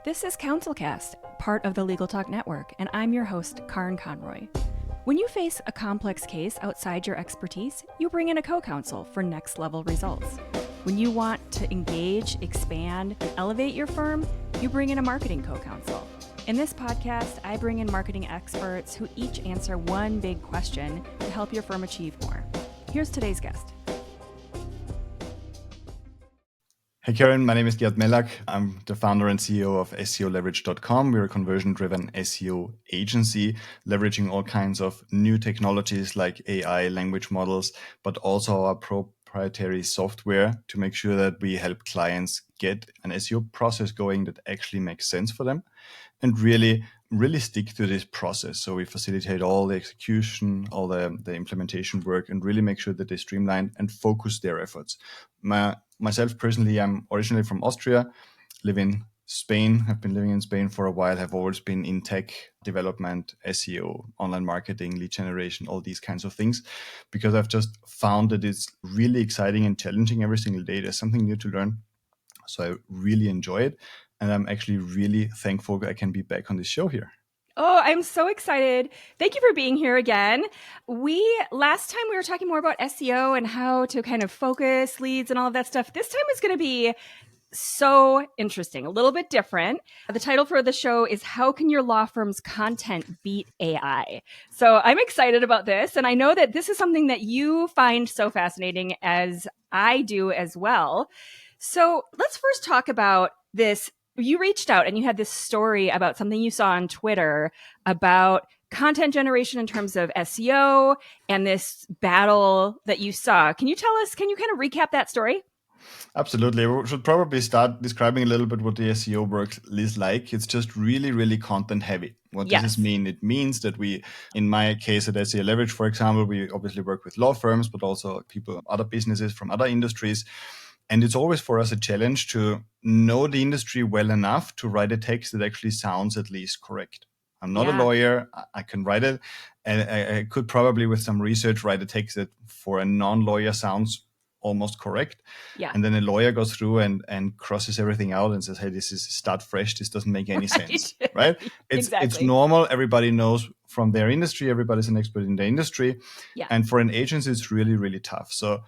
This is CounselCast, part of the Legal Talk Network, and I'm your host, Karin Conroy. When you face a complex case outside your expertise, you bring in a co-counsel for next-level results. When you want to engage, expand, and elevate your firm, you bring in a marketing co-counsel. In this podcast, I bring in marketing experts who each answer one big question to help your firm achieve more. Here's today's guest. Hey Karen, my name is Gert Mellak. I'm the founder and CEO of SEOleverage.com. We're a conversion-driven SEO agency, leveraging all kinds of new technologies like AI, language models, but also our proprietary software to make sure that we help clients get an SEO process going that actually makes sense for them and really stick to this process. So we facilitate all the execution, all the implementation work, and really make sure that they streamline and focus their efforts. Myself personally, I'm originally from Austria, live in Spain. I've been living in Spain for a while, have always been in tech development, SEO, online marketing, lead generation, all these kinds of things, because I've just found that it's really exciting and challenging every single day. There's something new to learn. So I really enjoy it. And I'm actually really thankful that I can be back on this show here. Oh, I'm so excited. Thank you for being here again. Last time we were talking more about SEO and how to kind of focus leads and all of that stuff. This time is going to be so interesting, a little bit different. The title for the show is How Can Your Law Firm's Content Beat AI? So I'm excited about this. And I know that this is something that you find so fascinating, as I do as well. So let's first talk about this. You reached out and you had this story about something you saw on Twitter about content generation in terms of SEO and this battle that you saw. Can you kind of recap that story? Absolutely. We should probably start describing a little bit what the SEO work is like. It's just really content heavy. What does this mean? It means that we, in my case at SEO Leverage, for example, we obviously work with law firms, but also people, other businesses from other industries. And it's always for us a challenge to know the industry well enough to write a text that actually sounds at least correct. I'm not a lawyer. I can write it. And I could probably, with some research, write a text that for a non-lawyer sounds almost correct. Yeah. And then a lawyer goes through and crosses everything out and says, hey, this is start fresh. This doesn't make any sense, right? It's normal. Everybody knows from their industry. Everybody's an expert in the industry. Yeah. And for an agency, it's really tough. So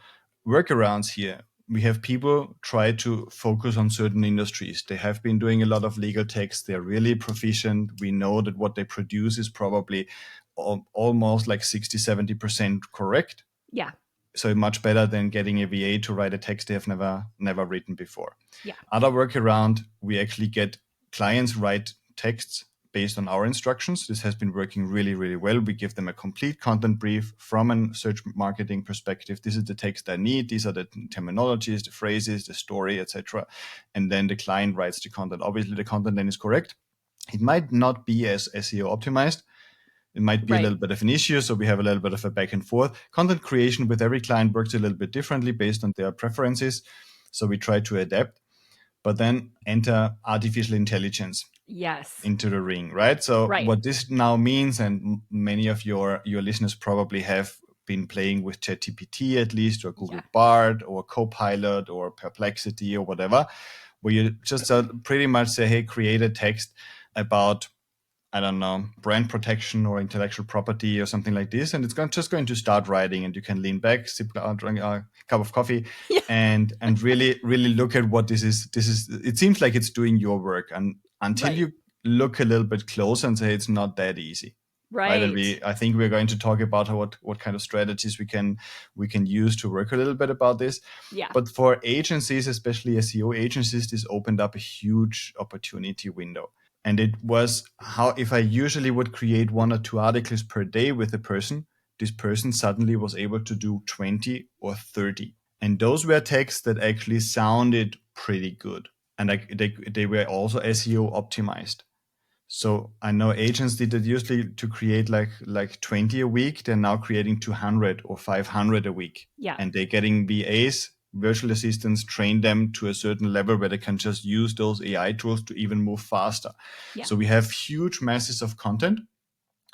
workarounds here. We have people try to focus on certain industries. They have been doing a lot of legal text. They're really proficient. We know that what they produce is probably almost like 60-70% correct. Yeah. So much better than getting a VA to write a text they have never written before. Yeah. Other workaround, we actually get clients write texts based on our instructions. This has been working really well. We give them a complete content brief from a search marketing perspective. This is the text I need. These are the terminologies, the phrases, the story, etc. And then the client writes the content. Obviously, the content then is correct. It might not be as SEO optimized. It might be a little bit of an issue. So we have a little bit of a back and forth. Content creation with every client works a little bit differently based on their preferences. So we try to adapt. But then enter artificial intelligence into the ring, right? So what this now means, and many of your listeners probably have been playing with ChatGPT at least, or Google Bard, or Copilot, or Perplexity, or whatever, where you just pretty much say, hey, create a text about, I don't know, brand protection or intellectual property or something like this. And it's just going to start writing, and you can lean back, drink a cup of coffee and really look at what this is. It seems like it's doing your work, and until you look a little bit closer and say it's not that easy. Right. And I think we're going to talk about what kind of strategies we can use to work a little bit about this. Yeah. But for agencies, especially SEO agencies, this opened up a huge opportunity window. And it was how, if I usually would create 1 or 2 articles per day with a person, this person suddenly was able to do 20 or 30. And those were texts that actually sounded pretty good. And they were also SEO optimized. So I know agents did it usually to create like 20 a week. They're now creating 200 or 500 a week. Yeah. And they're getting VAs, virtual assistants, train them to a certain level where they can just use those AI tools to even move faster. Yeah. So we have huge masses of content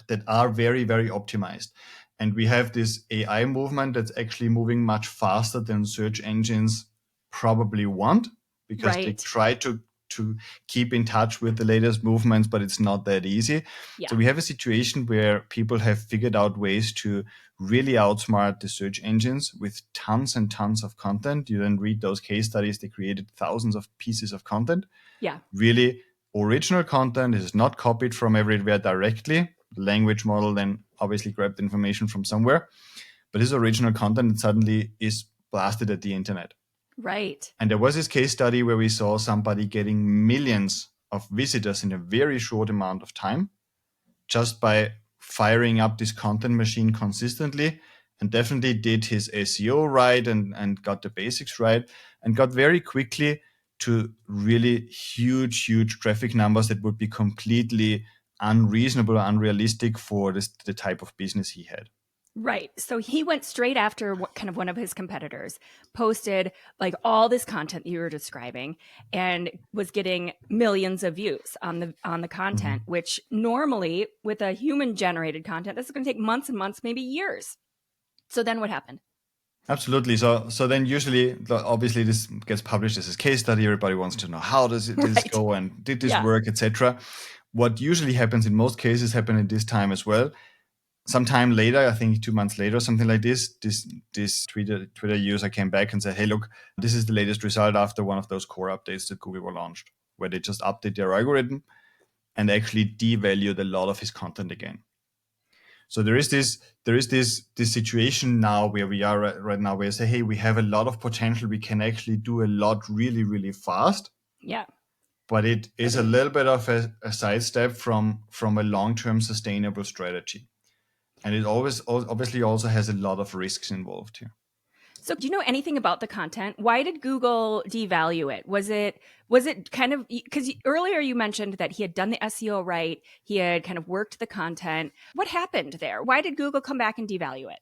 that are very optimized. And we have this AI movement that's actually moving much faster than search engines probably want, because they try to to keep in touch with the latest movements, but it's not that easy. Yeah. So we have a situation where people have figured out ways to really outsmart the search engines with tons and tons of content. You then read those case studies. They created thousands of pieces of content. Yeah. Really original content. Is not copied from everywhere directly. The language model then obviously grabbed information from somewhere. But this original content suddenly is blasted at the internet. Right. And there was this case study where we saw somebody getting millions of visitors in a very short amount of time just by firing up this content machine consistently, and definitely did his SEO right and got the basics right, and got very quickly to really huge traffic numbers that would be completely unreasonable, unrealistic for the type of business he had. Right. So he went straight after one of his competitors, posted like all this content you were describing, and was getting millions of views on the content, which normally with a human generated content, this is going to take months and months, maybe years. So then what happened? Absolutely. So then usually, obviously, this gets published as a case study. Everybody wants to know how does this go and did this work, etc. What usually happens in most cases happen at this time as well. Sometime later, I think 2 months later, something like this Twitter user came back and said, hey, look, this is the latest result after one of those core updates that Google were launched, where they just update their algorithm and actually devalued a lot of his content again. So there is this situation now where we are right now, where you say, hey, we have a lot of potential. We can actually do a lot really, really fast. Yeah. But it is a little bit of a sidestep from a long-term sustainable strategy. And it obviously also has a lot of risks involved here. So do you know anything about the content? Why did Google devalue it? Was it kind of, because earlier you mentioned that he had done the SEO right, he had kind of worked the content. What happened there? Why did Google come back and devalue it?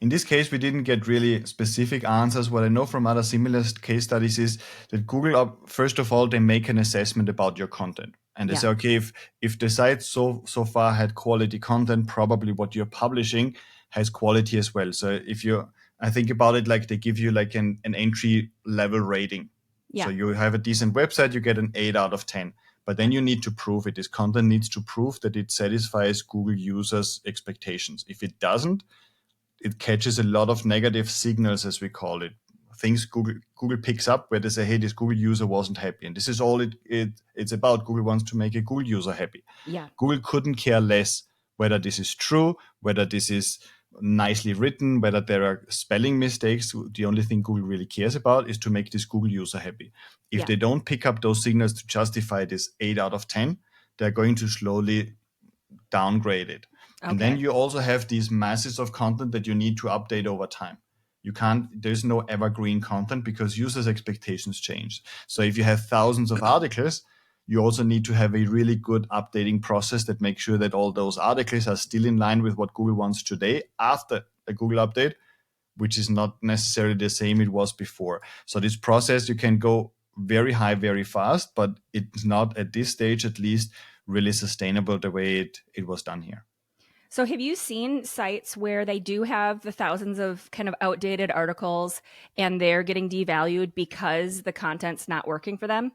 In this case, we didn't get really specific answers. What I know from other similar case studies is that Google, first of all, they make an assessment about your content. And they say, okay, if the site so far had quality content, probably what you're publishing has quality as well. So I think about it like they give you like an entry level rating. Yeah. So you have a decent website, you get an 8 out of 10. But then you need to prove it. This content needs to prove that it satisfies Google users' expectations. If it doesn't, it catches a lot of negative signals, as we call it. Things Google picks up where they say, hey, this Google user wasn't happy. And this is all it's about. Google wants to make a Google user happy. Yeah. Google couldn't care less whether this is true, whether this is nicely written, whether there are spelling mistakes. The only thing Google really cares about is to make this Google user happy. If they don't pick up those signals to justify this 8 out of 10, they're going to slowly downgrade it. Okay. And then you also have these masses of content that you need to update over time. There's no evergreen content because users' expectations change. So if you have thousands of articles, you also need to have a really good updating process that makes sure that all those articles are still in line with what Google wants today after a Google update, which is not necessarily the same it was before. So this process, you can go very high, very fast, but it's not at this stage, at least, really sustainable the way it was done here. So have you seen sites where they do have the thousands of kind of outdated articles and they're getting devalued because the content's not working for them?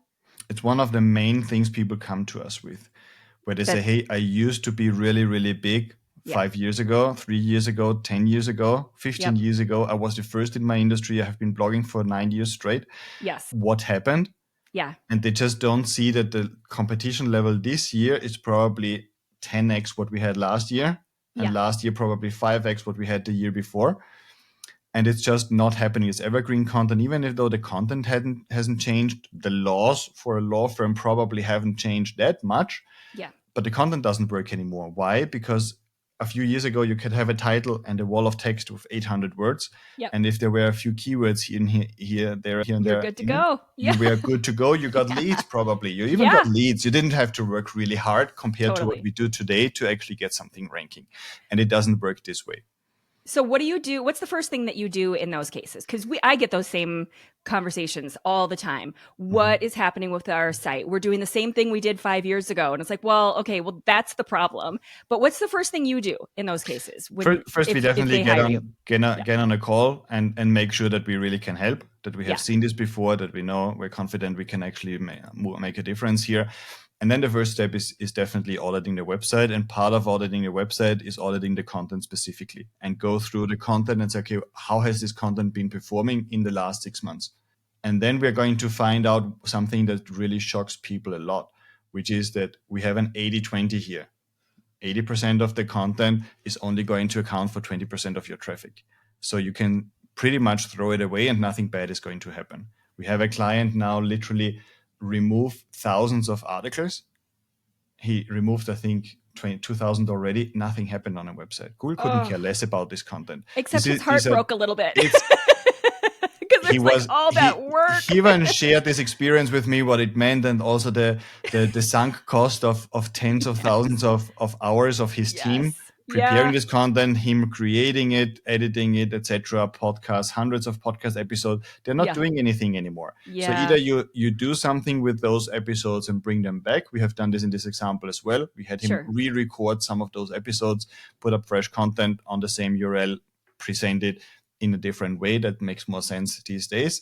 It's one of the main things people come to us with, where they say, hey, I used to be really, really big 5 years ago, 3 years ago, 10 years ago, 15 years ago. I was the first in my industry. I have been blogging for 9 years straight. Yes. What happened? Yeah. And they just don't see that the competition level this year is probably 10x what we had last year. And last year, probably 5x what we had the year before. And it's just not happening. It's evergreen content. Even if though the content hasn't changed, the laws for a law firm probably haven't changed that much. Yeah. But the content doesn't work anymore. Why? Because a few years ago, you could have a title and a wall of text with 800 words. Yep. And if there were a few keywords here, there, and there, you're good to go. You were good to go. You got leads probably. You even got leads. You didn't have to work really hard compared to what we do today to actually get something ranking. And it doesn't work this way. So what do you do? What's the first thing that you do in those cases? Because I get those same conversations all the time. What is happening with our site? We're doing the same thing we did 5 years ago. And it's like, well, okay, well, that's the problem. But what's the first thing you do in those cases First, we if definitely they hire you? get on a call and make sure that we really can help, that we have Yeah. seen this before, that we know, we're confident we can actually make a difference here. And then the first step is definitely auditing the website. And part of auditing the website is auditing the content specifically and go through the content and say, okay, how has this content been performing in the last 6 months? And then we're going to find out something that really shocks people a lot, which is that we have an 80-20 here. 80% of the content is only going to account for 20% of your traffic. So you can pretty much throw it away and nothing bad is going to happen. We have a client now literally remove thousands of articles. He removed, I think, 2,000 already. Nothing happened on a website. Google couldn't care less about this content. Except his heart broke a little bit. He even shared this experience with me, what it meant, and also the sunk cost of tens of thousands of hours of his team preparing this content, him creating it, editing it, etc. Podcasts, hundreds of podcast episodes. They're not doing anything anymore. So either you do something with those episodes and bring them back. We have done this in this example as well. We had him re-record some of those episodes, put up fresh content on the same URL, present it in a different way that makes more sense these days,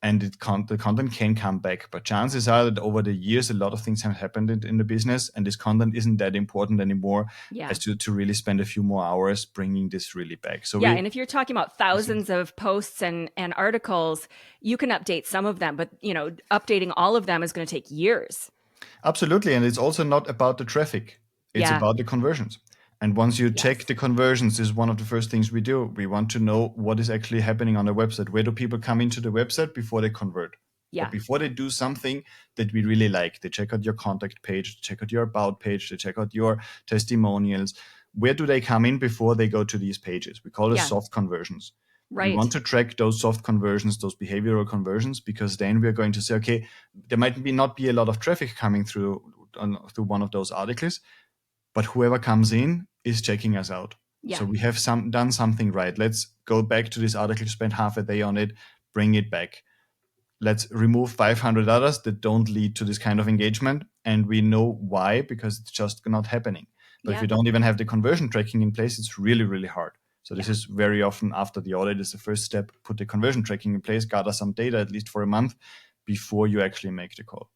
and the content can come back. But chances are that over the years, a lot of things have happened in the business, and this content isn't that important anymore as to really spend a few more hours bringing this really back. So and if you're talking about thousands of posts and articles, you can update some of them, but updating all of them is going to take years. Absolutely, and it's also not about the traffic; it's about the conversions. And once you check the conversions, this is one of the first things we do. We want to know what is actually happening on the website. Where do people come into the website before they convert? Or before they do something that we really like? They check out your contact page, check out your about page, they check out your testimonials. Where do they come in before they go to these pages? We call it soft conversions. We want to track those soft conversions, those behavioral conversions, because then we're going to say, okay, there might not be a lot of traffic coming through one of those articles, but whoever comes in is checking us out. So we have done something right. Let's go back to this article, spend half a day on it, bring it back. Let's remove 500 others that don't lead to this kind of engagement. And we know why, because it's just not happening. But if you don't even have the conversion tracking in place, it's really, really hard. So this is very often after the audit is the first step. Put the conversion tracking in place, gather some data, at least for a month, before you actually make the call.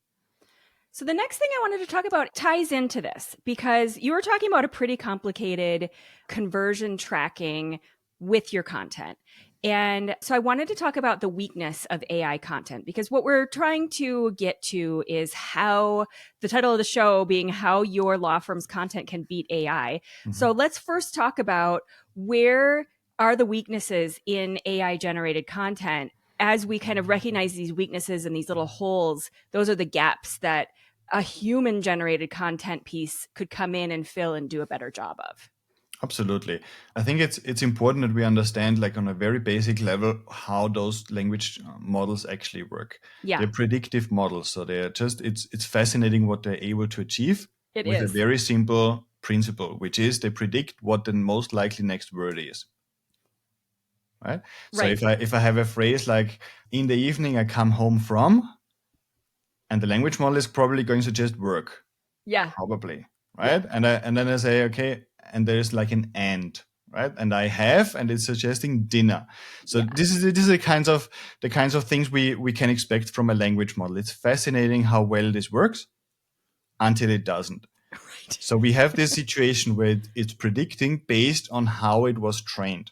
So the next thing I wanted to talk about ties into this, because you were talking about a pretty complicated conversion tracking with your content. And so I wanted to talk about the weakness of AI content, because what we're trying to get to is how the title of the show being how your law firm's content can beat AI. So let's first talk about where are the weaknesses in AI generated content. As we kind of recognize these weaknesses and these little holes, those are the gaps that a human generated content piece could come in and fill and do a better job of. Absolutely. I think it's important that we understand, like on a very basic level, how those language models actually work. They're predictive models. So they're just, it's fascinating what they're able to achieve with a very simple principle, which is they predict what the most likely next word is. Right? So if I have a phrase like, in the evening I come home from, and the language model is probably going to suggest work. Probably. Right? And then I say, okay, and there's like an and, right? And I have, and it's suggesting dinner. So this is the kinds of things we can expect from a language model. It's fascinating how well this works until it doesn't. So we have this situation where it's predicting based on how it was trained.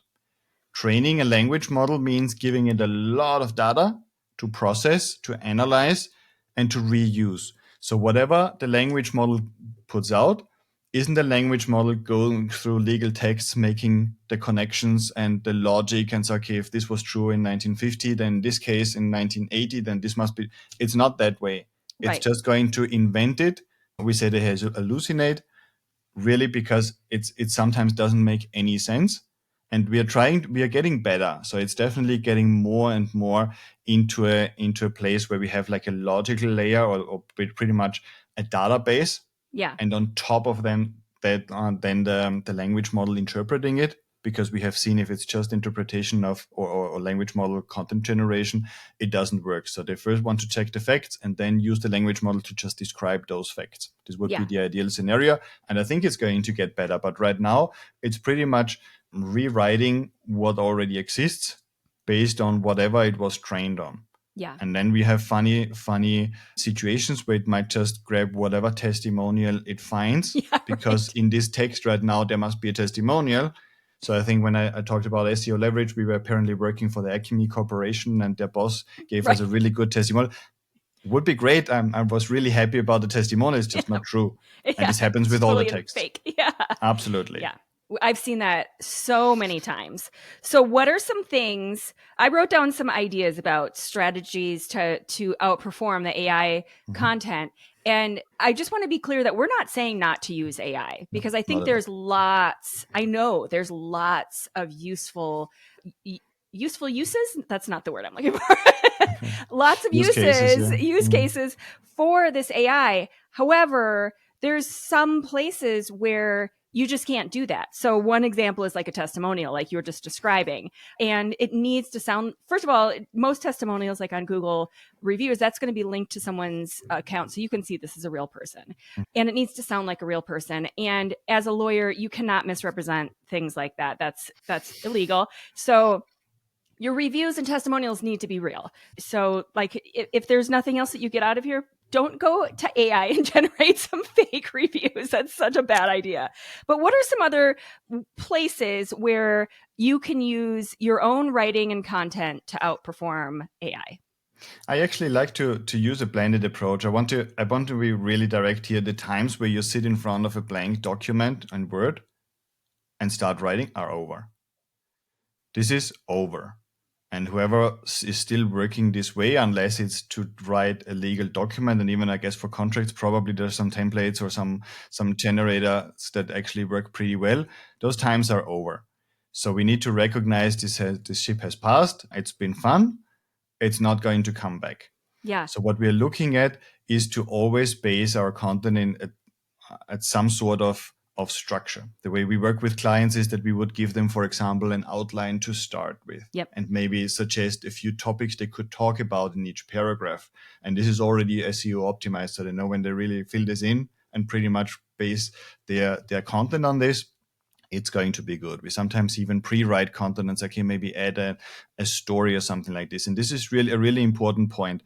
Training a language model means giving it a lot of data to process, to analyze, and to reuse. So whatever the language model puts out, isn't the language model going through legal texts, making the connections and the logic and say, okay, if this was true in 1950, then this case in 1980, then this must be. It's not that way. It's just going to invent it. We say they hallucinate, really, because it sometimes doesn't make any sense. And we are getting better. So it's definitely getting more and more into a place where we have like a logical layer or pretty much a database. And on top of them, then the language model interpreting it. because we have seen if it's just interpretation of or language model content generation, it doesn't work. So they first want to check the facts and then use the language model to just describe those facts. This would be the ideal scenario. And I think it's going to get better. But right now, it's pretty much rewriting what already exists based on whatever it was trained on. Yeah. And then we have funny situations where it might just grab whatever testimonial it finds, because in this text right now, there must be a testimonial. So I think when I talked about SEO leverage, we were apparently working for the Acme Corporation, and their boss gave us a really good testimonial. Would be great. I was really happy about the testimonial. It's just not true. And this happens with all the text. Fake. Yeah. Absolutely. Yeah. I've seen that so many times. So what are some things, I wrote down some ideas about strategies to outperform the AI content. And I just want to be clear that we're not saying not to use AI, because I think there's lots of useful uses. That's not the word I'm looking for. Lots of use cases for this AI. However, there's some places where you just can't do that. So one example is like a testimonial, like you were just describing. And it needs to sound, first of all, most testimonials, like on Google reviews, that's going to be linked to someone's account. So you can see this is a real person. And it needs to sound like a real person. And as a lawyer, you cannot misrepresent things like that. That's illegal. So your reviews and testimonials need to be real. So like if there's nothing else that you get out of here, don't go to AI and generate some fake reviews. That's such a bad idea. But what are some other places where you can use your own writing and content to outperform AI? I actually like to use a blended approach. I want to be really direct here. The times where you sit in front of a blank document in Word and start writing are over. This is over. And whoever is still working this way, unless it's to write a legal document, and even I guess for contracts, probably there's some templates or some generators that actually work pretty well. Those times are over. So we need to recognize this ship has passed. It's been fun. It's not going to come back. Yeah. So what we're looking at is to always base our content at some sort of structure. The way we work with clients is that we would give them, for example, an outline to start with, and maybe suggest a few topics they could talk about in each paragraph. And this is already SEO optimized, so they know when they really fill this in and pretty much base their content on this, it's going to be good. We sometimes even pre-write content and say, okay, maybe add a story or something like this. And this is really a really important point.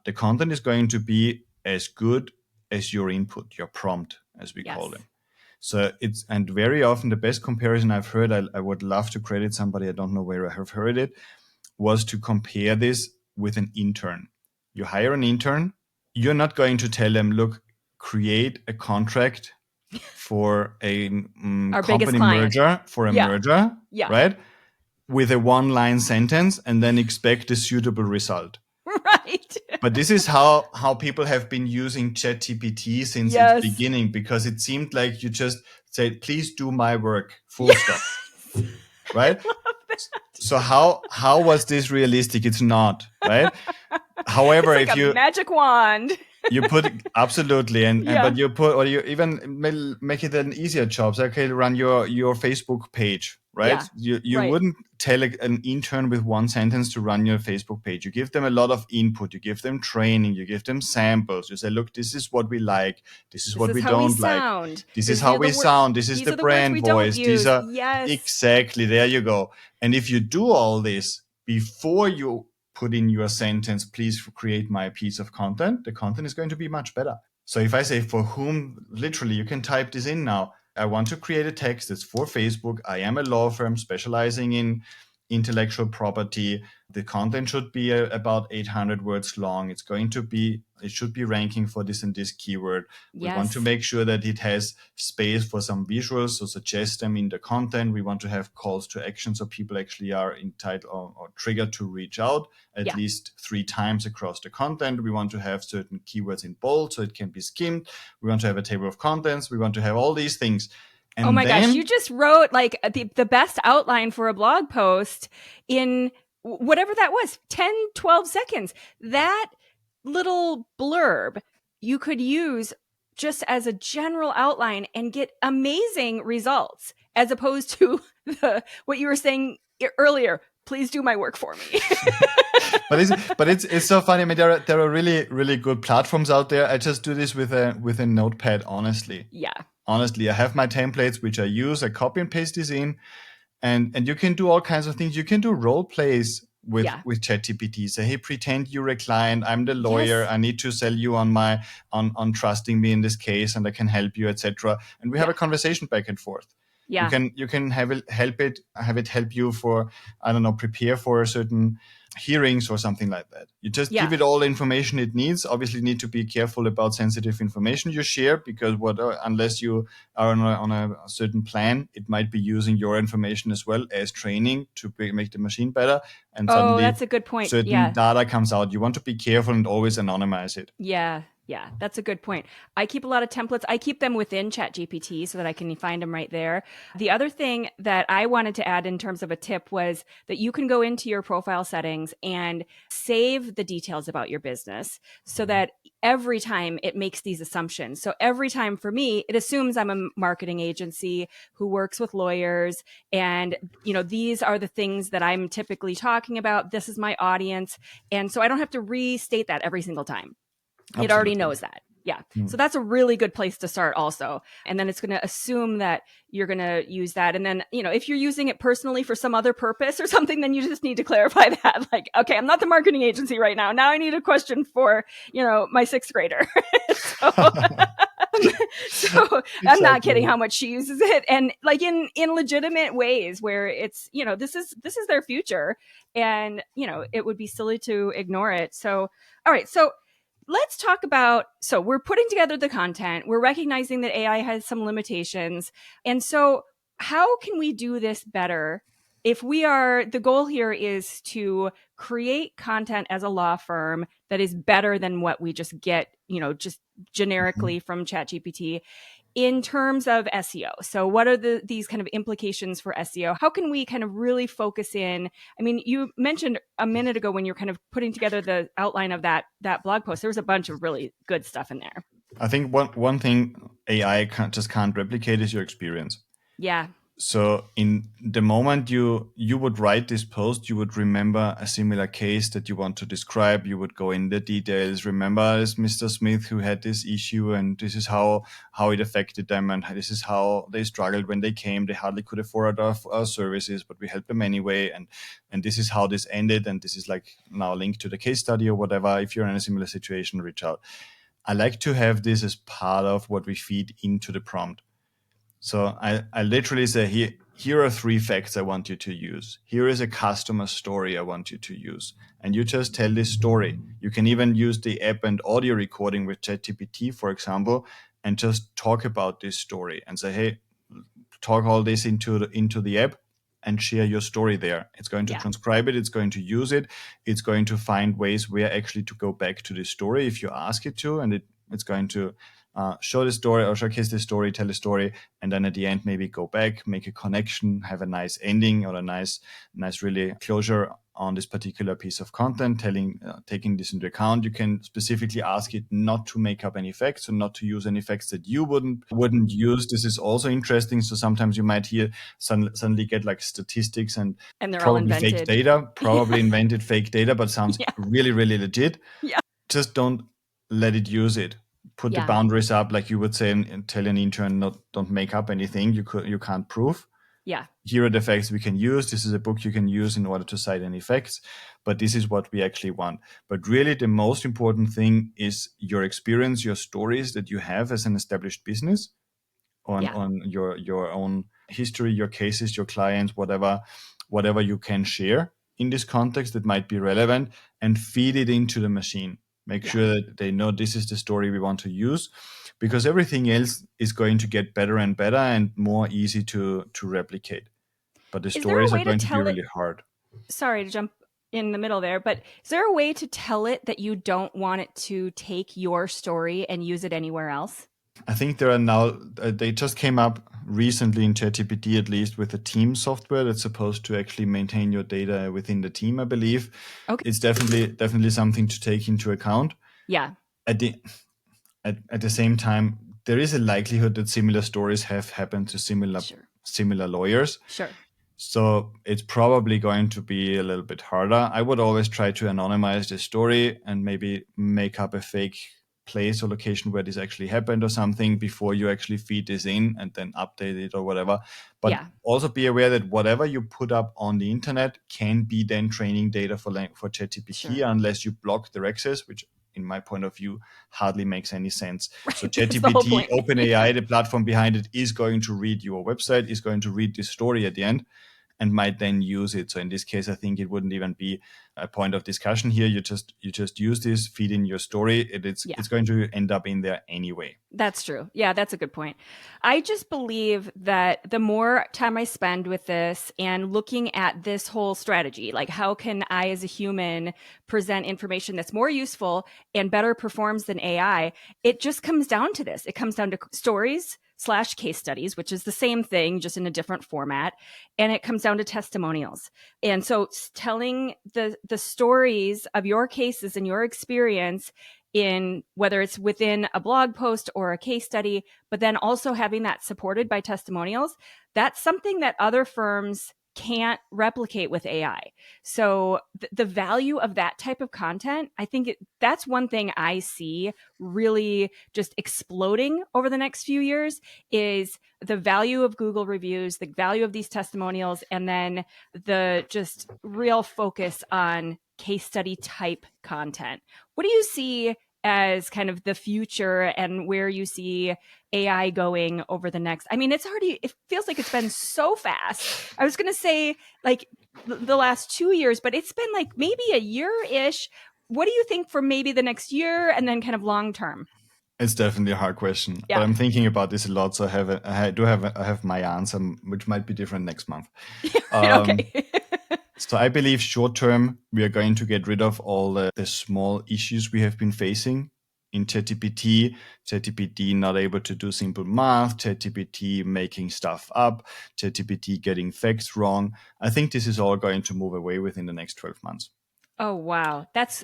The content is going to be as good as your input, your prompt, as we call them. So and very often the best comparison I've heard, I would love to credit somebody, I don't know where I have heard it, was to compare this with an intern. You hire an intern, you're not going to tell them, look, create a contract for a company merger, right? With a one-line sentence, and then expect a suitable result. Right. But this is how people have been using ChatGPT since its beginning, because it seemed like you just said, please do my work, full stop. Right? So how was this realistic? It's not, right? However, it's like if you magic wand. You put absolutely, but you put, or you even make it an easier job. So, okay, run your Facebook page, right? You wouldn't tell an intern with one sentence to run your Facebook page. You give them a lot of input. You give them training. You give them samples. You say, look, this is what we like. This is what we don't like. This is how we sound. This is the brand voice. These are exactly, there you go. And if you do all this before you put in your sentence, please create my piece of content, the content is going to be much better. So if I say for whom, literally, you can type this in now. I want to create a text that's for Facebook. I am a law firm specializing in intellectual property. The content should be about 800 words long. It should be ranking for this and this keyword. We want to make sure that it has space for some visuals, so suggest them in the content. We want to have calls to action, so people actually are entitled or triggered to reach out at least 3 times across the content. We want to have certain keywords in bold, so it can be skimmed. We want to have a table of contents. We want to have all these things. And oh my gosh, you just wrote like the best outline for a blog post in whatever that was, 10, 12 seconds. That little blurb you could use just as a general outline and get amazing results, as opposed to what you were saying earlier. Please do my work for me. but it's so funny. I mean, there are really, really good platforms out there. I just do this with a notepad, honestly. Yeah. Honestly, I have my templates which I use. I copy and paste this in, and you can do all kinds of things. You can do role plays with ChatGPT. Say, hey, pretend you're a client. I'm the lawyer. I need to sell you on trusting me in this case, and I can help you, etc. And we have a conversation back and forth. Yeah. You can have it help you for, I don't know, prepare for a certain hearings or something like that. You just give it all the information it needs. Obviously, you need to be careful about sensitive information you share, because unless you are on a certain plan, it might be using your information as well as training to make the machine better. And suddenly, that's a good point. Certain data comes out. You want to be careful and always anonymize it. Yeah, that's a good point. I keep a lot of templates. I keep them within ChatGPT so that I can find them right there. The other thing that I wanted to add in terms of a tip was that you can go into your profile settings and save the details about your business so that every time it makes these assumptions. So every time for me, it assumes I'm a marketing agency who works with lawyers. And, these are the things that I'm typically talking about. This is my audience. And so I don't have to restate that every single time. Absolutely. It already knows that. Yeah. So that's a really good place to start also. And then it's going to assume that you're going to use that. And then, if you're using it personally for some other purpose or something, then you just need to clarify that. Like, okay, I'm not the marketing agency right now. Now I need a question for, my sixth grader. So exactly. I'm not kidding how much she uses it. And like in legitimate ways where it's, this is their future. And, it would be silly to ignore it. So, all right. So let's talk about, so we're putting together the content. We're recognizing that AI has some limitations. And so how can we do this better? The goal here is to create content as a law firm that is better than what we just get, just generically from ChatGPT in terms of SEO. So what are these kind of implications for SEO? How can we kind of really focus in? I mean, you mentioned a minute ago when you're kind of putting together the outline of that blog post, there was a bunch of really good stuff in there. I think one thing AI can't replicate is your experience. Yeah. So in the moment you would write this post, you would remember a similar case that you want to describe. You would go in the details. Remember, it's Mr. Smith who had this issue, and this is how it affected them, and this is how they struggled when they came. They hardly could afford our services, but we helped them anyway. And this is how this ended. And this is like now linked to the case study or whatever. If you're in a similar situation, reach out. I like to have this as part of what we feed into the prompt. So I literally say, here are 3 facts I want you to use. Here is a customer story I want you to use. And you just tell this story. You can even use the app and audio recording with ChatGPT, for example, and just talk about this story and say, hey, talk all this into the app and share your story there. It's going to transcribe it. It's going to use it. It's going to find ways where actually to go back to the story if you ask it to, and it's going to show the story or showcase the story, tell the story, and then at the end maybe go back, make a connection, have a nice ending or a nice really closure on this particular piece of content, taking this into account. You can specifically ask it not to make up any facts and not to use any facts that you wouldn't use. This is also interesting. So sometimes you might hear suddenly get like statistics and they're probably all invented. fake data, invented fake data, but sounds really, really legit. Yeah. Just don't let it use it. Put the boundaries up, like you would say, and tell an intern, don't make up anything you can't prove. Yeah. Here are the facts we can use. This is a book you can use in order to cite any facts, but this is what we actually want. But really the most important thing is your experience, your stories that you have as an established business on your own history, your cases, your clients, whatever you can share in this context that might be relevant, and feed it into the machine. Make sure that they know this is the story we want to use, because everything else is going to get better and better and more easy to replicate. But the stories are going to be really hard. Sorry to jump in the middle there, but is there a way to tell it that you don't want it to take your story and use it anywhere else? I think there are now, they just came up recently in ChatGPT, at least, with a team software that's supposed to actually maintain your data within the team, I believe. Okay. It's definitely something to take into account. Yeah. At the same time, there is a likelihood that similar stories have happened to similar lawyers. Sure. So it's probably going to be a little bit harder. I would always try to anonymize the story and maybe make up a fake place or location where this actually happened or something before you actually feed this in and then update it or whatever. But also be aware that whatever you put up on the internet can be then training data for ChatGPT unless you block their access, which in my point of view hardly makes any sense. Right. So ChatGPT, OpenAI, the platform behind it, is going to read your website, is going to read this story at the end, and might then use it. So in this case, I think it wouldn't even be a point of discussion here. You just use this, feed in your story. It's going to end up in there anyway. That's true. Yeah, that's a good point. I just believe that the more time I spend with this and looking at this whole strategy, like how can I as a human present information that's more useful and better performs than AI, it just comes down to this. It comes down to stories / case studies, which is the same thing, just in a different format. And it comes down to testimonials. And so telling the stories of your cases and your experience in whether it's within a blog post or a case study, but then also having that supported by testimonials, that's something that other firms can't replicate with AI. So the value of that type of content, I think that's one thing I see really just exploding over the next few years is the value of Google reviews, the value of these testimonials, and then the just real focus on case study type content. What do you see as kind of the future and where you see AI going over the next? I mean, it feels like it's been so fast. I was going to say like the last 2 years, but it's been like maybe a year-ish. What do you think for maybe the next year and then kind of long term? It's definitely a hard question, but I'm thinking about this a lot. So I have my answer, which might be different next month. Okay. So I believe short term, we are going to get rid of all the small issues we have been facing in ChatGPT not able to do simple math, ChatGPT making stuff up, ChatGPT getting facts wrong. I think this is all going to move away within the next 12 months. Oh, wow. That's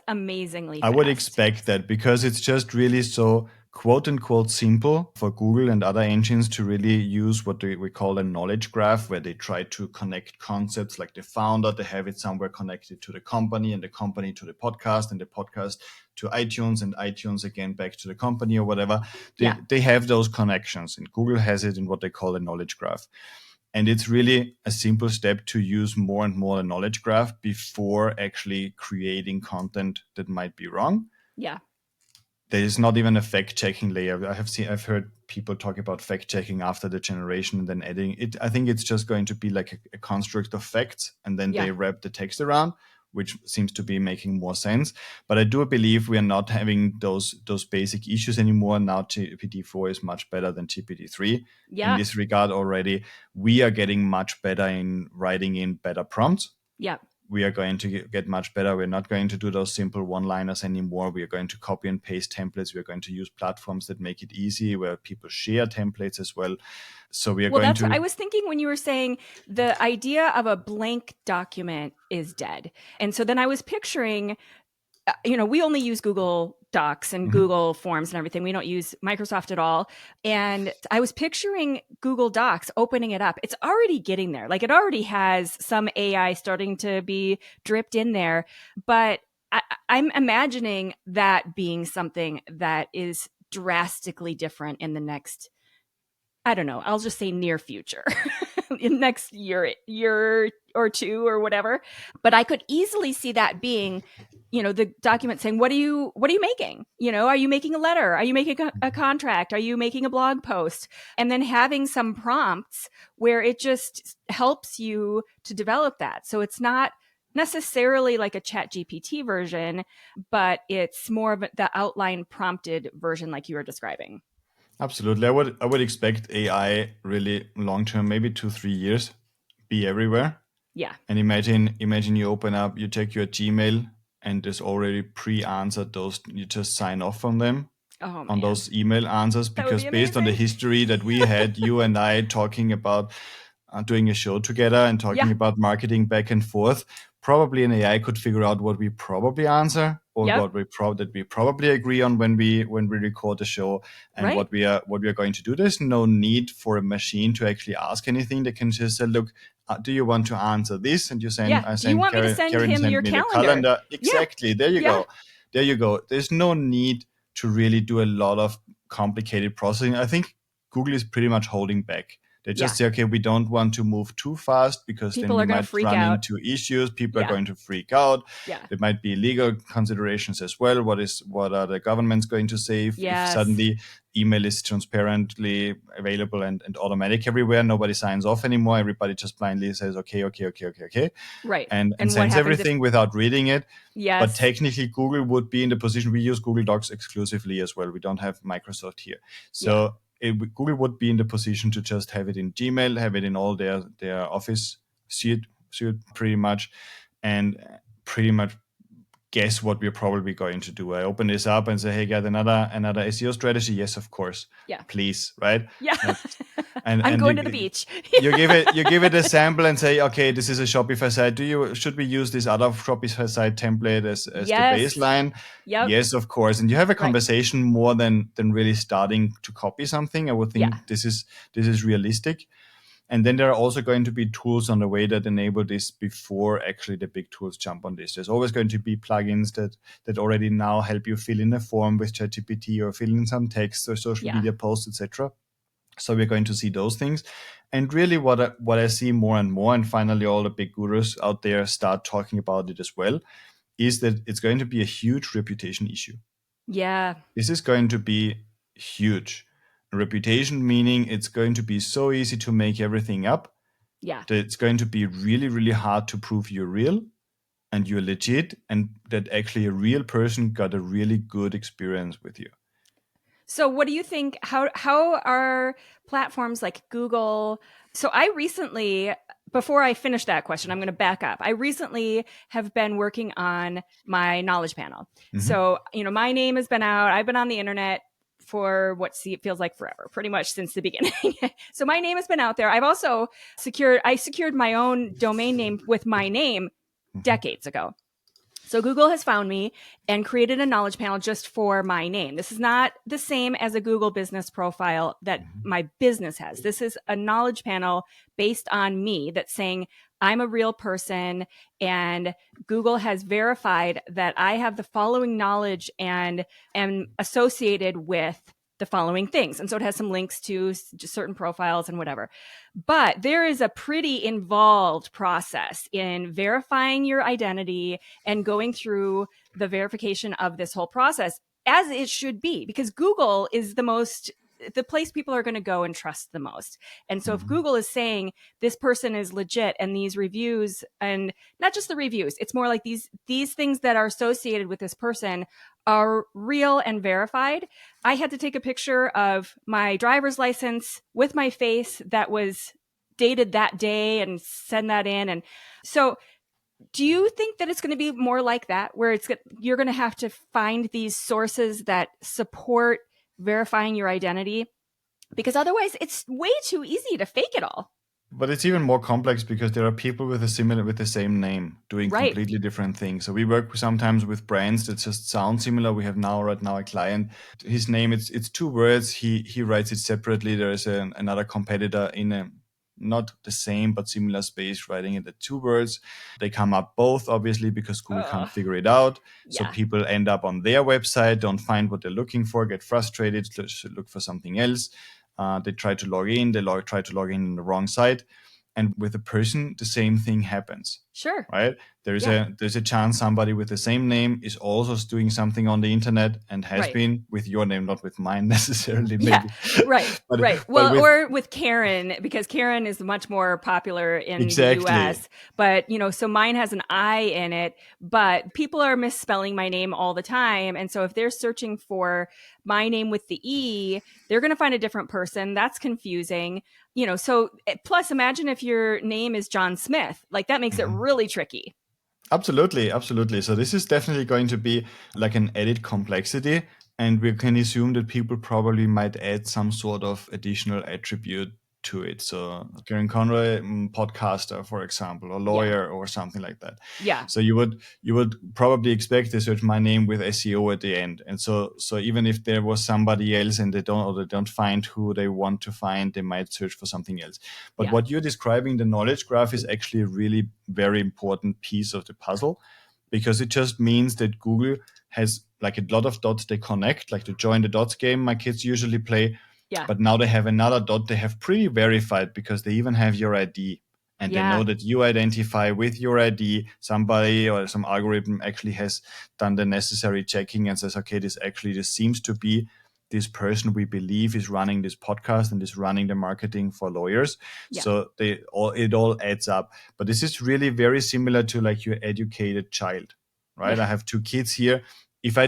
amazingly fast. I would expect that because it's just really so quote unquote simple for Google and other engines to really use what we call a knowledge graph, where they try to connect concepts like the founder, they have it somewhere connected to the company and the company to the podcast and the podcast to iTunes and iTunes again back to the company or whatever. They have those connections, and Google has it in what they call a knowledge graph. And it's really a simple step to use more and more a knowledge graph before actually creating content that might be wrong. Yeah. There is not even a fact-checking layer. I've heard people talk about fact-checking after the generation and then editing it. I think it's just going to be like a construct of facts, and then they wrap the text around, which seems to be making more sense. But I do believe we are not having those basic issues anymore. Now GPT-4 is much better than GPT-3 in this regard already. We are getting much better in writing in better prompts. Yeah. We are going to get much better. We're not going to do those simple one-liners anymore. We are going to copy and paste templates. We're going to use platforms that make it easy, where people share templates as well. So we are going to... I was thinking when you were saying the idea of a blank document is dead. And so then I was picturing, we only use Google Docs and Google Forms and everything. We don't use Microsoft at all. And I was picturing Google Docs, opening it up. It's already getting there. Like it already has some AI starting to be dripped in there. But I'm imagining that being something that is drastically different in the next, I don't know, I'll just say near future, in next year or two or whatever. But I could easily see that being, the document saying, what are you making? Are you making a letter? Are you making a contract? Are you making a blog post? And then having some prompts where it just helps you to develop that. So it's not necessarily like a ChatGPT version, but it's more of the outline prompted version like you were describing. Absolutely. I would expect AI really long term, maybe 2-3 years, be everywhere. Yeah. And imagine you open up, you check your Gmail, and there's already pre-answered those. You just sign off on them, on those email answers, because based on the history that we had, you and I talking about doing a show together and talking about marketing back and forth, probably an AI could figure out what we probably answer or what we probably agree on when we record the show and what we are going to do. There's no need for a machine to actually ask anything. They can just say, look, do you want to answer this? And you send, Yeah. I Do you send want me to send Karen him sent your me the calendar? calendar. Exactly. Yeah. There you Yeah. go. There you go. There's no need to really do a lot of complicated processing. I think Google is pretty much holding back. They just say, okay, we don't want to move too fast because people then are we might run into issues. People are going to freak out. Yeah. There might be legal considerations as well. What are the governments going to say if suddenly email is transparently available and automatic everywhere? Nobody signs off anymore. Everybody just blindly says, okay. Right. And sends everything without reading it. Yes. But technically, Google would be in the position, we use Google Docs exclusively as well. We don't have Microsoft here. So Google would be in the position to just have it in Gmail, have it in all their Office suite pretty much, and pretty much guess what we're probably going to do. I open this up and say, hey, got another SEO strategy? Yes, of course. Yeah. Please, right? Yeah. And I'm going to the beach. you give it a sample and say, okay, this is a Shopify site. Should we use this other Shopify site template as the baseline? Yep. Yes, of course. And you have a conversation more than really starting to copy something. I would think this is realistic. And then there are also going to be tools on the way that enable this before actually the big tools jump on this. There's always going to be plugins that already now help you fill in a form with ChatGPT or fill in some text or social media posts, etc. So we're going to see those things. And really what I see more and more, and finally all the big gurus out there start talking about it as well, is that it's going to be a huge reputation issue. Yeah. This is going to be huge. Reputation meaning it's going to be so easy to make everything up. Yeah. That it's going to be really, really hard to prove you're real and you're legit and that actually a real person got a really good experience with you. So what do you think, how are platforms like Google? So I recently, before I finish that question, I'm going to back up. I recently have been working on my knowledge panel. Mm-hmm. So, my name has been out. I've been on the internet for it feels like forever, pretty much since the beginning. So my name has been out there. I've also secured my own domain name with my name decades ago. So Google has found me and created a knowledge panel just for my name. This is not the same as a Google business profile that my business has. This is a knowledge panel based on me that's saying I'm a real person, and Google has verified that I have the following knowledge and am associated with the following things. And so it has some links to certain profiles and whatever. But there is a pretty involved process in verifying your identity and going through the verification of this whole process, as it should be, because Google is the place people are going to go and trust the most. And so if Google is saying this person is legit and these reviews, and not just the reviews, it's more like these things that are associated with this person are real and verified. I had to take a picture of my driver's license with my face that was dated that day and send that in. And so do you think that it's going to be more like that, where you're going to have to find these sources that support verifying your identity? Because otherwise it's way too easy to fake it all. But it's even more complex because there are people with the same name doing completely different things. So we work sometimes with brands that just sound similar. We have right now a client. His name, it's 2 words. He writes it separately. There is another competitor in a not the same but similar space writing it at 2 words. They come up both, obviously, because Google can't figure it out. So people end up on their website, don't find what they're looking for, get frustrated, look for something else. They try to log in. They try to log in the wrong site, and with a person, the same thing happens. Sure. Right? There's a chance somebody with the same name is also doing something on the internet and has been with your name, not with mine necessarily. Maybe. Yeah. Right. Right. Well, or with Karen, because Karen is much more popular in the US. But so mine has an I in it, but people are misspelling my name all the time, and so if they're searching for my name with the E, they're going to find a different person. That's confusing. So plus imagine if your name is John Smith, like that makes it really tricky. Absolutely. So this is definitely going to be like an added complexity, and we can assume that people probably might add some sort of additional attribute to it. So Karen Conroy, podcaster, for example, or lawyer or something like that. Yeah. So you would probably expect to search my name with SEO at the end. And so even if there was somebody else and they don't find who they want to find, they might search for something else. But what you're describing, the knowledge graph, is actually a really very important piece of the puzzle, because it just means that Google has like a lot of dots they connect, like the join the dots game my kids usually play. Yeah. But now they have another dot they have pre-verified, because they even have your ID. And they know that you identify with your ID. Somebody or some algorithm actually has done the necessary checking and says, okay, this seems to be this person we believe is running this podcast and is running the marketing for lawyers. Yeah. So it all adds up. But this is really very similar to like your educated child, right? Yeah. I have 2 kids here. If I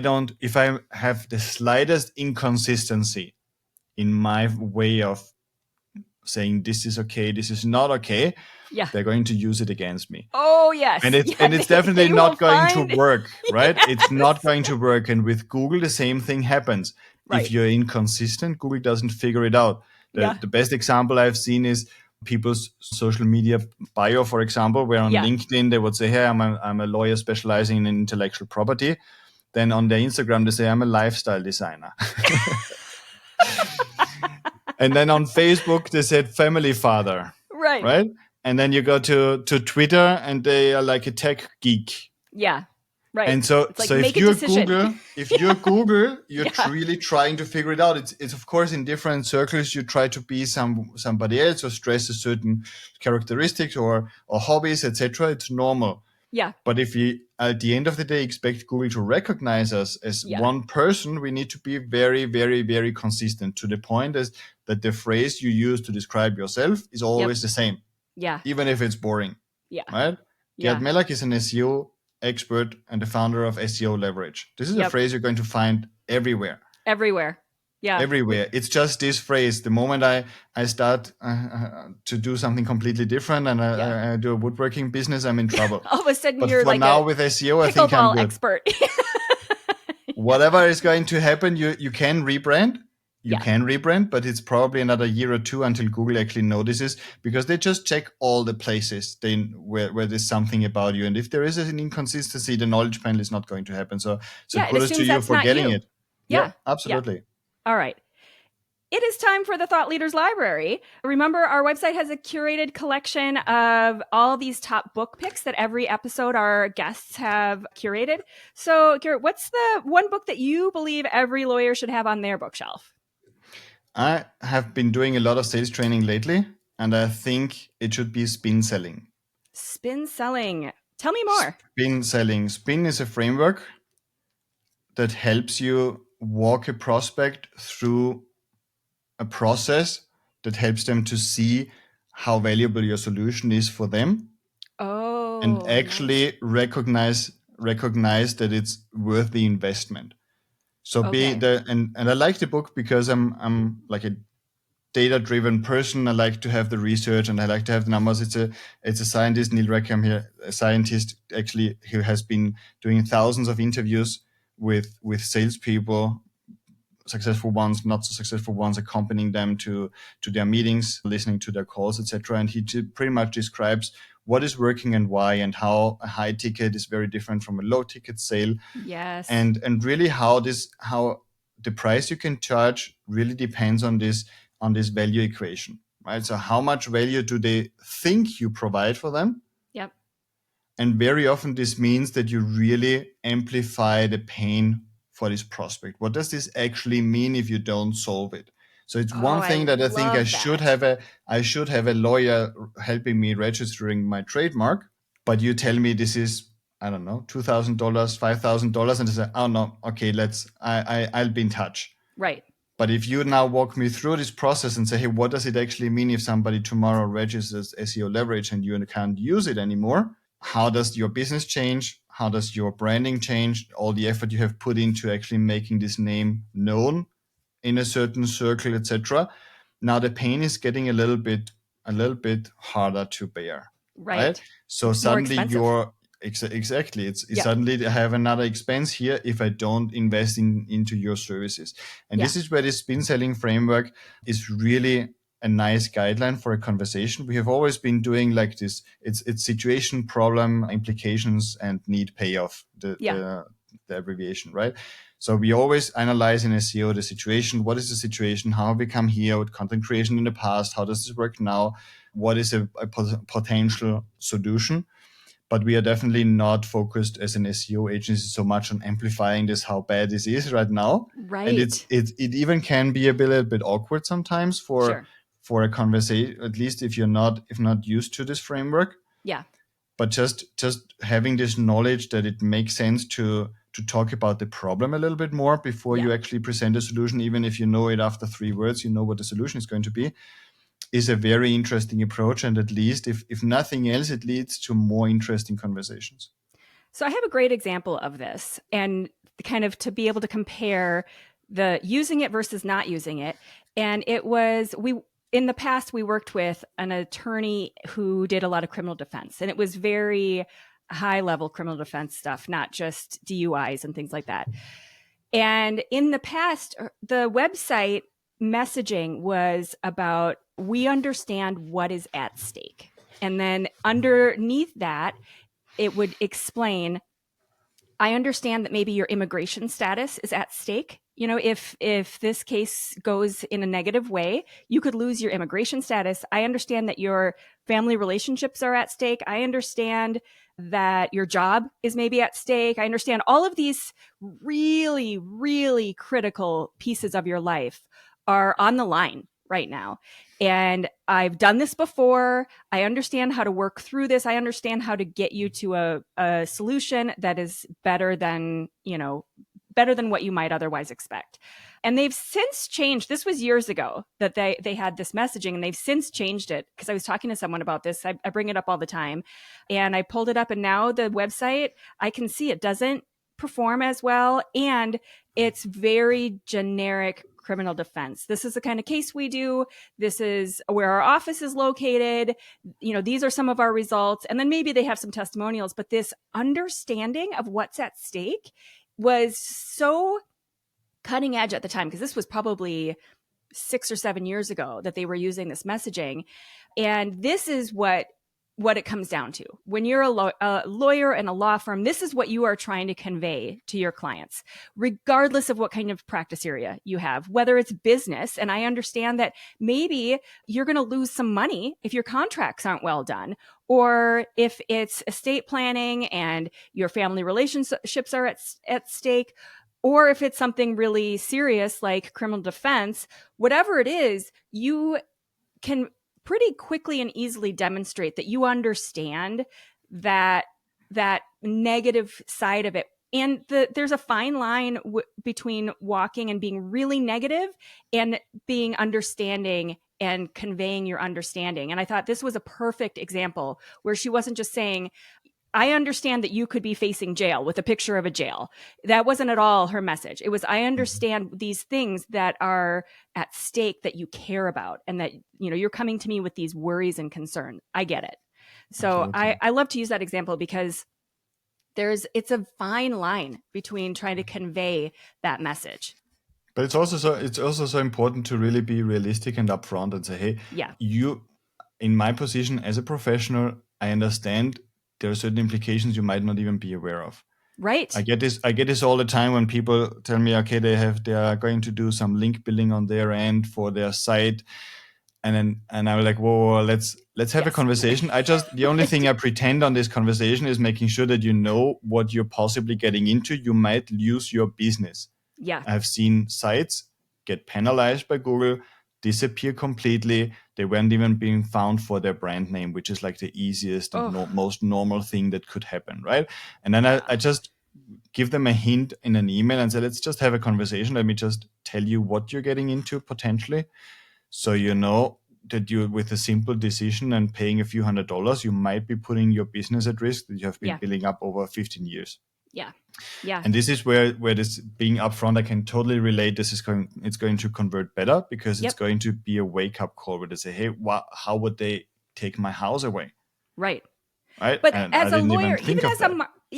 have the slightest inconsistency in my way of saying this is okay, this is not okay, they're going to use it against me. Oh, yes. And it's definitely not going to work, right? Yes. It's not going to work. And with Google, the same thing happens. Right. If you're inconsistent, Google doesn't figure it out. The best example I've seen is people's social media bio, for example, where on LinkedIn, they would say, hey, I'm a lawyer specializing in intellectual property. Then on their Instagram, they say, I'm a lifestyle designer. And then on Facebook, they said family father. Right? And then you go to Twitter and they are like a tech geek. Yeah. Right. And so if you're Google, you're really trying to figure it out. It's of course in different circles you try to be somebody else or stress a certain characteristics or hobbies, etc. It's normal. Yeah. But if you at the end of the day expect Google to recognize us as one person, we need to be very, very, very consistent, to the point that the phrase you use to describe yourself is always the same. Yeah. Even if it's boring. Yeah. Right? Gert Mellak is an SEO expert and the founder of SEO Leverage. This is a phrase you're going to find everywhere. Everywhere. Yeah. Everywhere. It's just this phrase. The moment I start to do something completely different and I do a woodworking business, I'm in trouble. All of a sudden you're like now with SEO, I think I'm good. Expert. Whatever is going to happen, you can rebrand. You can rebrand, but it's probably another year or 2 until Google actually notices, because they just check all the places where there's something about you. And if there is an inconsistency, the knowledge panel is not going to happen. So kudos to you for getting it. Yeah, absolutely. Yeah. All right. It is time for the Thought Leaders Library. Remember, our website has a curated collection of all these top book picks that every episode our guests have curated. So, Gert, what's the one book that you believe every lawyer should have on their bookshelf? I have been doing a lot of sales training lately, and I think it should be spin selling. Spin selling. Tell me more. Spin selling. Spin is a framework that helps you walk a prospect through a process that helps them to see how valuable your solution is for them. Oh. And actually recognize that it's worth the investment. So and I like the book because I'm like a data-driven person. I like to have the research and I like to have the numbers. It's a scientist, Neil Rackham here, a scientist actually who has been doing thousands of interviews with salespeople, successful ones, not so successful ones, accompanying them to their meetings, listening to their calls, etc. And he pretty much describes what is working and why, and how a high ticket is very different from a low ticket sale. Yes. And really how the price you can charge really depends on this value equation, right? So how much value do they think you provide for them? Yep. And very often this means that you really amplify the pain for this prospect. What does this actually mean if you don't solve it? So it's one thing that I think I should have a lawyer helping me registering my trademark, but you tell me this is, I don't know, $2,000, $5,000, and I say, oh no, okay, I'll be in touch. Right. But if you now walk me through this process and say, hey, what does it actually mean if somebody tomorrow registers SEO Leverage and you can't use it anymore? How does your business change? How does your branding change? All the effort you have put into actually making this name known in a certain circle, etc. Now the pain is getting a little bit harder to bear. Right? So it's suddenly you're exactly. It's suddenly I have another expense here if I don't invest into your services. And this is where the spin selling framework is really a nice guideline for a conversation. We have always been doing like this. It's situation, problem, implications, and need payoff, the abbreviation, right? So we always analyze in SEO the situation. What is the situation? How have we come here with content creation in the past? How does this work now? What is a potential solution? But we are definitely not focused as an SEO agency so much on amplifying this, how bad this is right now. Right. And it even can be a little bit awkward sometimes for a conversation, at least if not used to this framework. Yeah. But just having this knowledge that it makes sense to talk about the problem a little bit more before you actually present a solution, even if you know it after 3 words, you know what the solution is going to be, is a very interesting approach. And at least if nothing else, it leads to more interesting conversations. So I have a great example of this, and kind of to be able to compare the using it versus not using it. And it was, in the past, we worked with an attorney who did a lot of criminal defense, and it was very high level criminal defense stuff, not just DUIs and things like that. And in the past, the website messaging was about, we understand what is at stake. And then underneath that, it would explain, I understand that maybe your immigration status is at stake. You know, if this case goes in a negative way, you could lose your immigration status. I understand that your family relationships are at stake. I understand that your job is maybe at stake. I understand all of these really, really critical pieces of your life are on the line right now. And I've done this before. I understand how to work through this. I understand how to get you to a solution that is better than what you might otherwise expect. And they've since changed. This was years ago that they had this messaging, and they've since changed it, because I was talking to someone about this. I bring it up all the time, and I pulled it up, and now the website, I can see it doesn't perform as well, and it's very generic criminal defense. This is the kind of case we do. This is where our office is located. You know, these are some of our results. And then maybe they have some testimonials, but this understanding of what's at stake was so cutting edge at the time, because this was probably 6 or 7 years ago that they were using this messaging. And this is what it comes down to. When you're a lawyer in a law firm, this is what you are trying to convey to your clients, regardless of what kind of practice area you have, whether it's business. And I understand that maybe you're going to lose some money if your contracts aren't well done, or if it's estate planning and your family relationships are at stake, or if it's something really serious like criminal defense. Whatever it is, you can pretty quickly and easily demonstrate that you understand that negative side of it. And there's a fine line between walking and being really negative and being understanding and conveying your understanding. And I thought this was a perfect example where she wasn't just saying, I understand that you could be facing jail, with a picture of a jail. That wasn't at all her message. It was, I understand these things that are at stake that you care about, and that, you're coming to me with these worries and concerns. I get it. So I love to use that example, because it's a fine line between trying to convey that message. But it's also so important to really be realistic and upfront and say, hey, you, in my position as a professional, I understand there are certain implications you might not even be aware of. Right. I get this all the time when people tell me, okay, they are going to do some link building on their end for their site. And I'm like, whoa, let's have a conversation. The only thing I pretend on this conversation is making sure that you know what you're possibly getting into. You might lose your business. Yeah. I've seen sites get penalized by Google, disappear completely. They weren't even being found for their brand name, which is like the easiest and most normal thing that could happen, right? And then I just give them a hint in an email and say, let's just have a conversation. Let me just tell you what you're getting into potentially. So you know that you, with a simple decision and paying a few $100s, you might be putting your business at risk that you have been building up over 15 years. Yeah. Yeah. And this is where this being upfront, I can totally relate. It's going to convert better, because it's going to be a wake-up call where they say, hey, how would they take my house away? Right. Right. But and as a lawyer, even as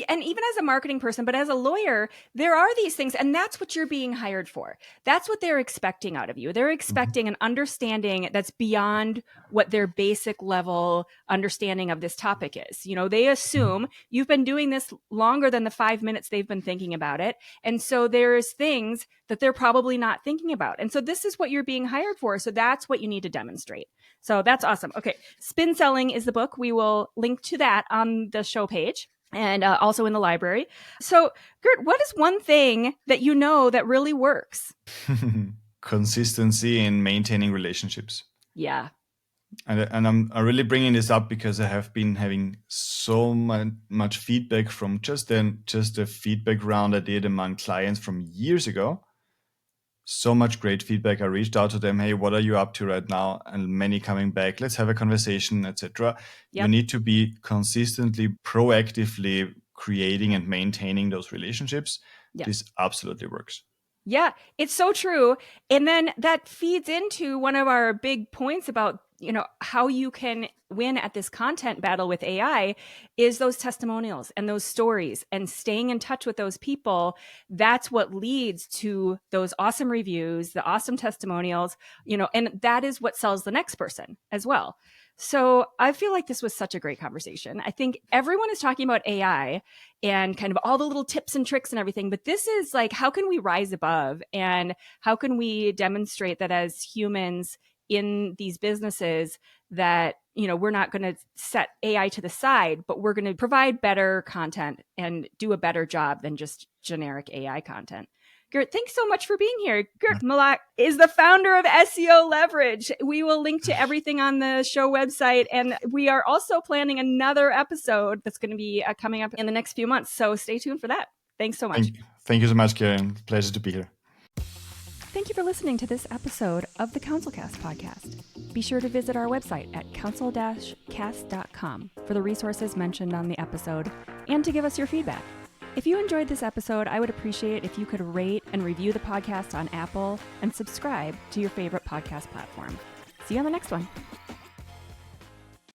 And even as a marketing person, but as a lawyer, there are these things, and that's what you're being hired for. That's what they're expecting out of you. They're expecting an understanding that's beyond what their basic level understanding of this topic is. You know, they assume you've been doing this longer than the 5 minutes they've been thinking about it. And so there's things that they're probably not thinking about. And so this is what you're being hired for. So that's what you need to demonstrate. So that's awesome. Okay. Spin Selling is the book. We will link to that on the show page. And also in the library. So, Gert, what is one thing that you know that really works? Consistency in maintaining relationships. Yeah. And I'm really bringing this up because I have been having so much feedback from just a feedback round I did among clients from years ago. So much great feedback. I reached out to them. Hey, what are you up to right now? And many coming back. Let's have a conversation, etc. Yep. You need to be consistently, proactively creating and maintaining those relationships. Yep. This absolutely works. Yeah, it's so true. And then that feeds into one of our big points about, you know, how you can win at this content battle with AI is those testimonials and those stories and staying in touch with those people. That's what leads to those awesome reviews, the awesome testimonials, you know, and that is what sells the next person as well. So I feel like this was such a great conversation. I think everyone is talking about AI and kind of all the little tips and tricks and everything, but this is like, how can we rise above and how can we demonstrate that as humans in these businesses that, you know, we're not going to set AI to the side, but we're going to provide better content and do a better job than just generic AI content. Gert, thanks so much for being here. Gert Mellak is the founder of SEO Leverage. We will link to everything on the show website. And we are also planning another episode that's going to be coming up in the next few months. So stay tuned for that. Thanks so much. Thank you so much, Karen. Pleasure to be here. Thank you for listening to this episode of the CounselCast podcast. Be sure to visit our website at counsel-cast.com for the resources mentioned on the episode and to give us your feedback. If you enjoyed this episode, I would appreciate if you could rate and review the podcast on Apple and subscribe to your favorite podcast platform. See you on the next one.